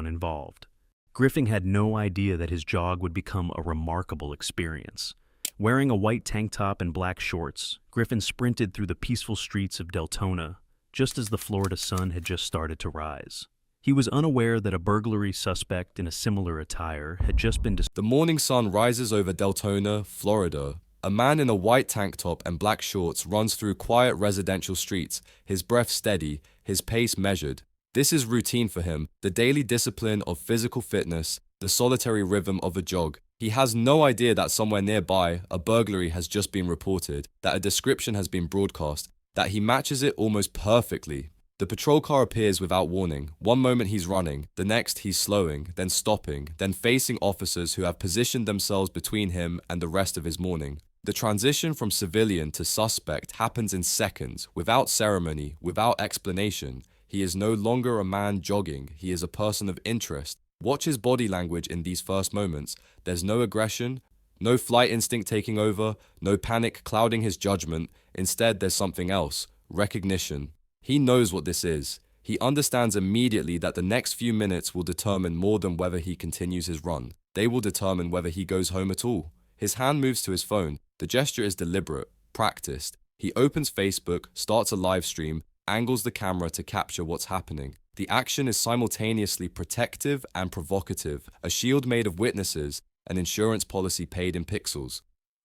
involved. Griffin had no idea that his jog would become a remarkable experience. Wearing a white tank top and black shorts, Griffin sprinted through the peaceful streets of Deltona, just as the Florida sun had just started to rise. He was unaware that a burglary suspect in a similar attire had just been The morning sun rises over Deltona, Florida. A man in a white tank top and black shorts runs through quiet residential streets, his breath steady, his pace measured. This is routine for him, the daily discipline of physical fitness, the solitary rhythm of a jog. He has no idea that somewhere nearby, a burglary has just been reported, that a description has been broadcast, that he matches it almost perfectly. The patrol car appears without warning. One moment he's running, the next he's slowing, then stopping, then facing officers who have positioned themselves between him and the rest of his morning. The transition from civilian to suspect happens in seconds, without ceremony, without explanation. He is no longer a man jogging, he is a person of interest. Watch his body language in these first moments. There's no aggression, no flight instinct taking over, no panic clouding his judgment. Instead, there's something else: recognition. He knows what this is. He understands immediately that the next few minutes will determine more than whether he continues his run. They will determine whether he goes home at all. His hand moves to his phone. The gesture is deliberate, practiced. He opens Facebook, starts a live stream, angles the camera to capture what's happening. The action is simultaneously protective and provocative, a shield made of witnesses, an insurance policy paid in pixels.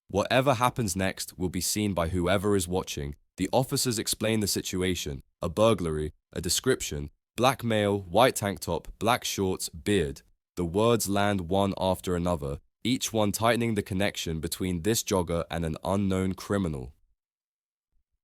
Whatever happens next will be seen by whoever is watching. The officers explain the situation: a burglary, a description, black male, white tank top, black shorts, beard. The words land one after another, each one tightening the connection between this jogger and an unknown criminal.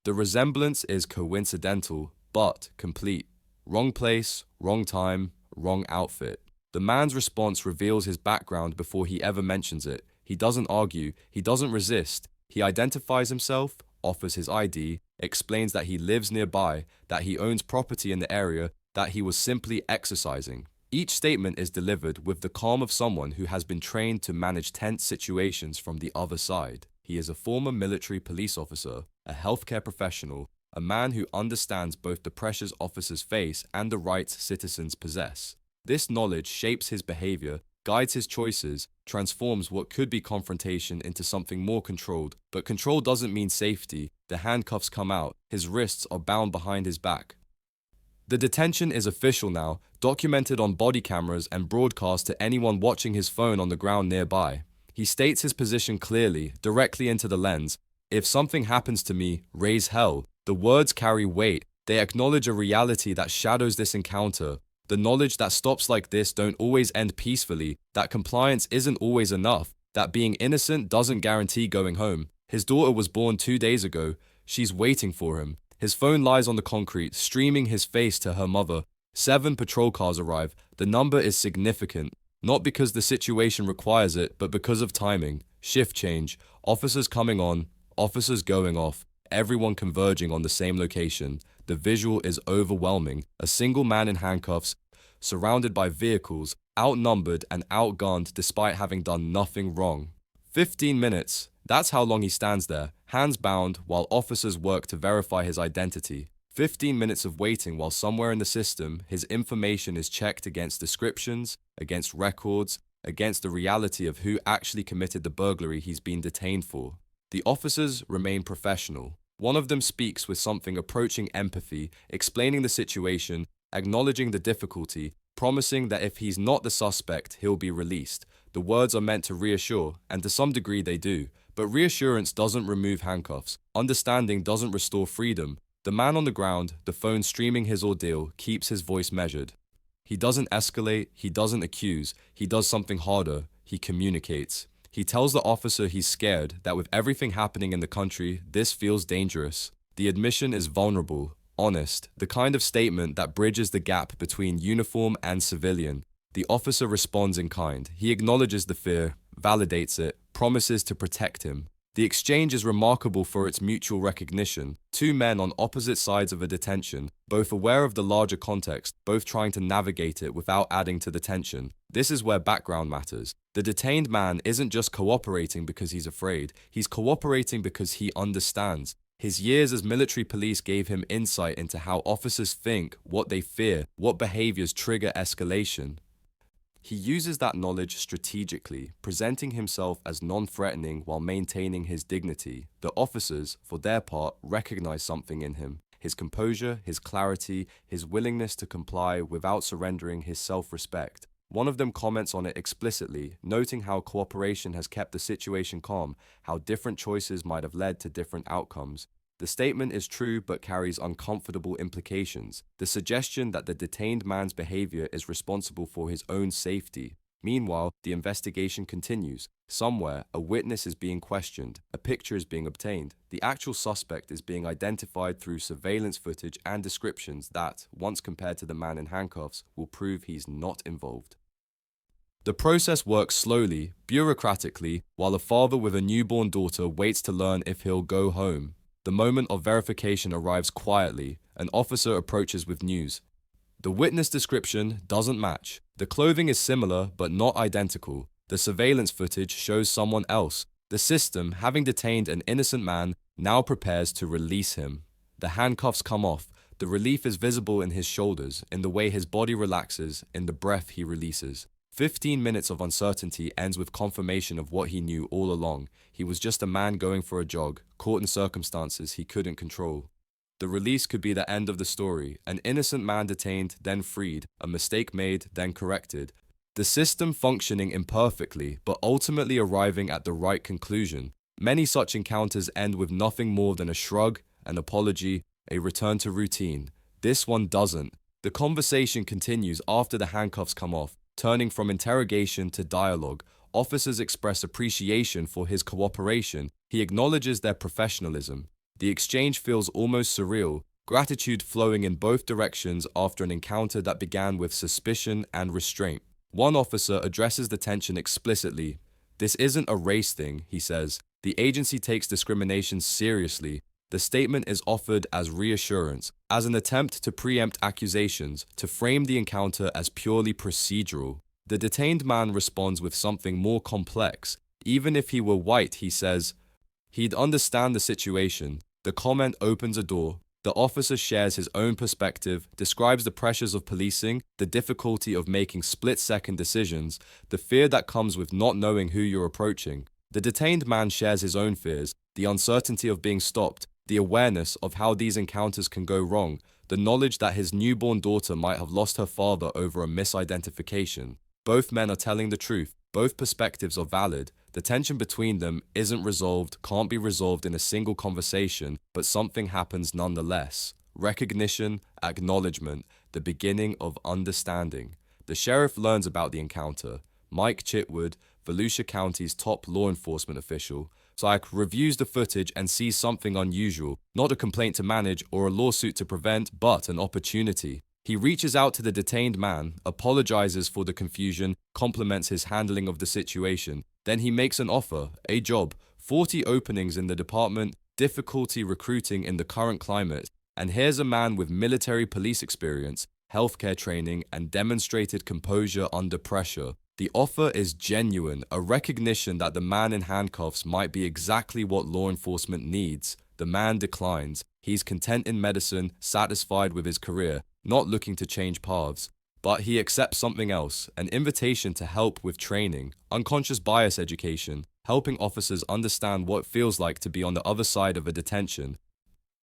The resemblance is coincidental, but complete. Wrong place, wrong time, wrong outfit. The man's response reveals his background before he ever mentions it. He doesn't argue, he doesn't resist. He identifies himself, offers his ID, explains that he lives nearby, that he owns property in the area, that he was simply exercising. Each statement is delivered with the calm of someone who has been trained to manage tense situations from the other side. He is a former military police officer, a healthcare professional, a man who understands both the pressures officers face and the rights citizens possess. This knowledge shapes his behavior, guides his choices, transforms what could be confrontation into something more controlled. But control doesn't mean safety. The handcuffs come out, his wrists are bound behind his back. The detention is official now, documented on body cameras and broadcast to anyone watching his phone on the ground nearby. He states his position clearly, directly into the lens. If something happens to me, raise hell. The words carry weight. They acknowledge a reality that shadows this encounter. The knowledge that stops like this don't always end peacefully, that compliance isn't always enough, that being innocent doesn't guarantee going home. His daughter was born 2 days ago. She's waiting for him. His phone lies on the concrete, streaming his face to her mother. 7 patrol cars arrive. The number is significant, not because the situation requires it, but because of timing. Shift change, officers coming on, officers going off, everyone converging on the same location. The visual is overwhelming. A single man in handcuffs, surrounded by vehicles, outnumbered and outgunned despite having done nothing wrong. 15 minutes. That's how long he stands there, hands bound, while officers work to verify his identity. 15 minutes of waiting while somewhere in the system, his information is checked against descriptions, against records, against the reality of who actually committed the burglary he's been detained for. The officers remain professional. One of them speaks with something approaching empathy, explaining the situation, acknowledging the difficulty, promising that if he's not the suspect, he'll be released. The words are meant to reassure, and to some degree they do. But reassurance doesn't remove handcuffs. Understanding doesn't restore freedom. The man on the ground, the phone streaming his ordeal, keeps his voice measured. He doesn't escalate, he doesn't accuse, he does something harder, he communicates. He tells the officer he's scared, that with everything happening in the country, this feels dangerous. The admission is vulnerable, honest, the kind of statement that bridges the gap between uniform and civilian. The officer responds in kind. He acknowledges the fear, validates it, promises to protect him. The exchange is remarkable for its mutual recognition. 2 men on opposite sides of a detention, both aware of the larger context, both trying to navigate it without adding to the tension. This is where background matters. The detained man isn't just cooperating because he's afraid. He's cooperating because he understands. His years as military police gave him insight into how officers think, what they fear, what behaviors trigger escalation. He uses that knowledge strategically, presenting himself as non-threatening while maintaining his dignity. The officers, for their part, recognize something in him: his composure, his clarity, his willingness to comply without surrendering his self-respect. One of them comments on it explicitly, noting how cooperation has kept the situation calm, how different choices might have led to different outcomes. The statement is true but carries uncomfortable implications. The suggestion that the detained man's behavior is responsible for his own safety. Meanwhile, the investigation continues. Somewhere, a witness is being questioned, a picture is being obtained, the actual suspect is being identified through surveillance footage and descriptions that, once compared to the man in handcuffs, will prove he's not involved. The process works slowly, bureaucratically, while a father with a newborn daughter waits to learn if he'll go home. The moment of verification arrives quietly. An officer approaches with news. The witness description doesn't match. The clothing is similar but not identical. The surveillance footage shows someone else. The system, having detained an innocent man, now prepares to release him. The handcuffs come off. The relief is visible in his shoulders, in the way his body relaxes, in the breath he releases. 15 minutes of uncertainty ends with confirmation of what he knew all along. He was just a man going for a jog, caught in circumstances he couldn't control. The release could be the end of the story. An innocent man detained, then freed. A mistake made, then corrected. The system functioning imperfectly, but ultimately arriving at the right conclusion. Many such encounters end with nothing more than a shrug, an apology, a return to routine. This one doesn't. The conversation continues after the handcuffs come off, turning from interrogation to dialogue. Officers express appreciation for his cooperation. He acknowledges their professionalism. The exchange feels almost surreal, gratitude flowing in both directions after an encounter that began with suspicion and restraint. One officer addresses the tension explicitly. "This isn't a race thing," he says. "The agency takes discrimination seriously." The statement is offered as reassurance, as an attempt to preempt accusations, to frame the encounter as purely procedural. The detained man responds with something more complex. Even if he were white, he says, he'd understand the situation. The comment opens a door. The officer shares his own perspective, describes the pressures of policing, the difficulty of making split-second decisions, the fear that comes with not knowing who you're approaching. The detained man shares his own fears, the uncertainty of being stopped, the awareness of how these encounters can go wrong, the knowledge that his newborn daughter might have lost her father over a misidentification. Both men are telling the truth. Both perspectives are valid. The tension between them isn't resolved, can't be resolved in a single conversation, but something happens nonetheless. Recognition, acknowledgement, the beginning of understanding. The sheriff learns about the encounter. Mike Chitwood, Volusia County's top law enforcement official, reviews the footage and sees something unusual, not a complaint to manage or a lawsuit to prevent, but an opportunity. He reaches out to the detained man, apologizes for the confusion, compliments his handling of the situation. Then he makes an offer, a job, 40 openings in the department, difficulty recruiting in the current climate, and here's a man with military police experience, healthcare training, and demonstrated composure under pressure. The offer is genuine, a recognition that the man in handcuffs might be exactly what law enforcement needs. The man declines. He's content in medicine, satisfied with his career, not looking to change paths. But he accepts something else, an invitation to help with training, unconscious bias education, helping officers understand what it feels like to be on the other side of a detention,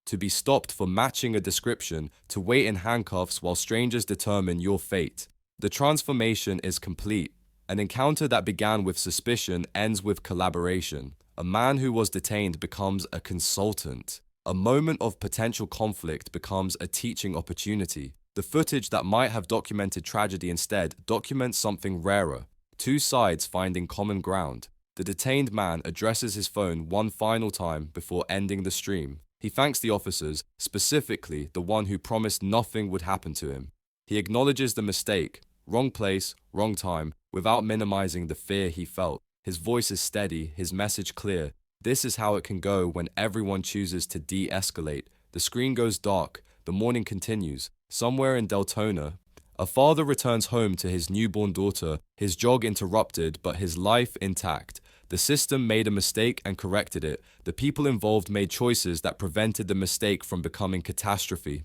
to be stopped for matching a description, to wait in handcuffs while strangers determine your fate. The transformation is complete. An encounter that began with suspicion ends with collaboration. A man who was detained becomes a consultant. A moment of potential conflict becomes a teaching opportunity. The footage that might have documented tragedy instead documents something rarer. Two sides finding common ground. The detained man addresses his phone one final time before ending the stream. He thanks the officers, specifically the one who promised nothing would happen to him. He acknowledges the mistake, wrong place, wrong time, without minimizing the fear he felt. His voice is steady, his message clear. This is how it can go when everyone chooses to de-escalate. The screen goes dark. The morning continues. Somewhere in Deltona, a father returns home to his newborn daughter, his jog interrupted, but his life intact. The system made a mistake and corrected it. The people involved made choices that prevented the mistake from becoming catastrophe.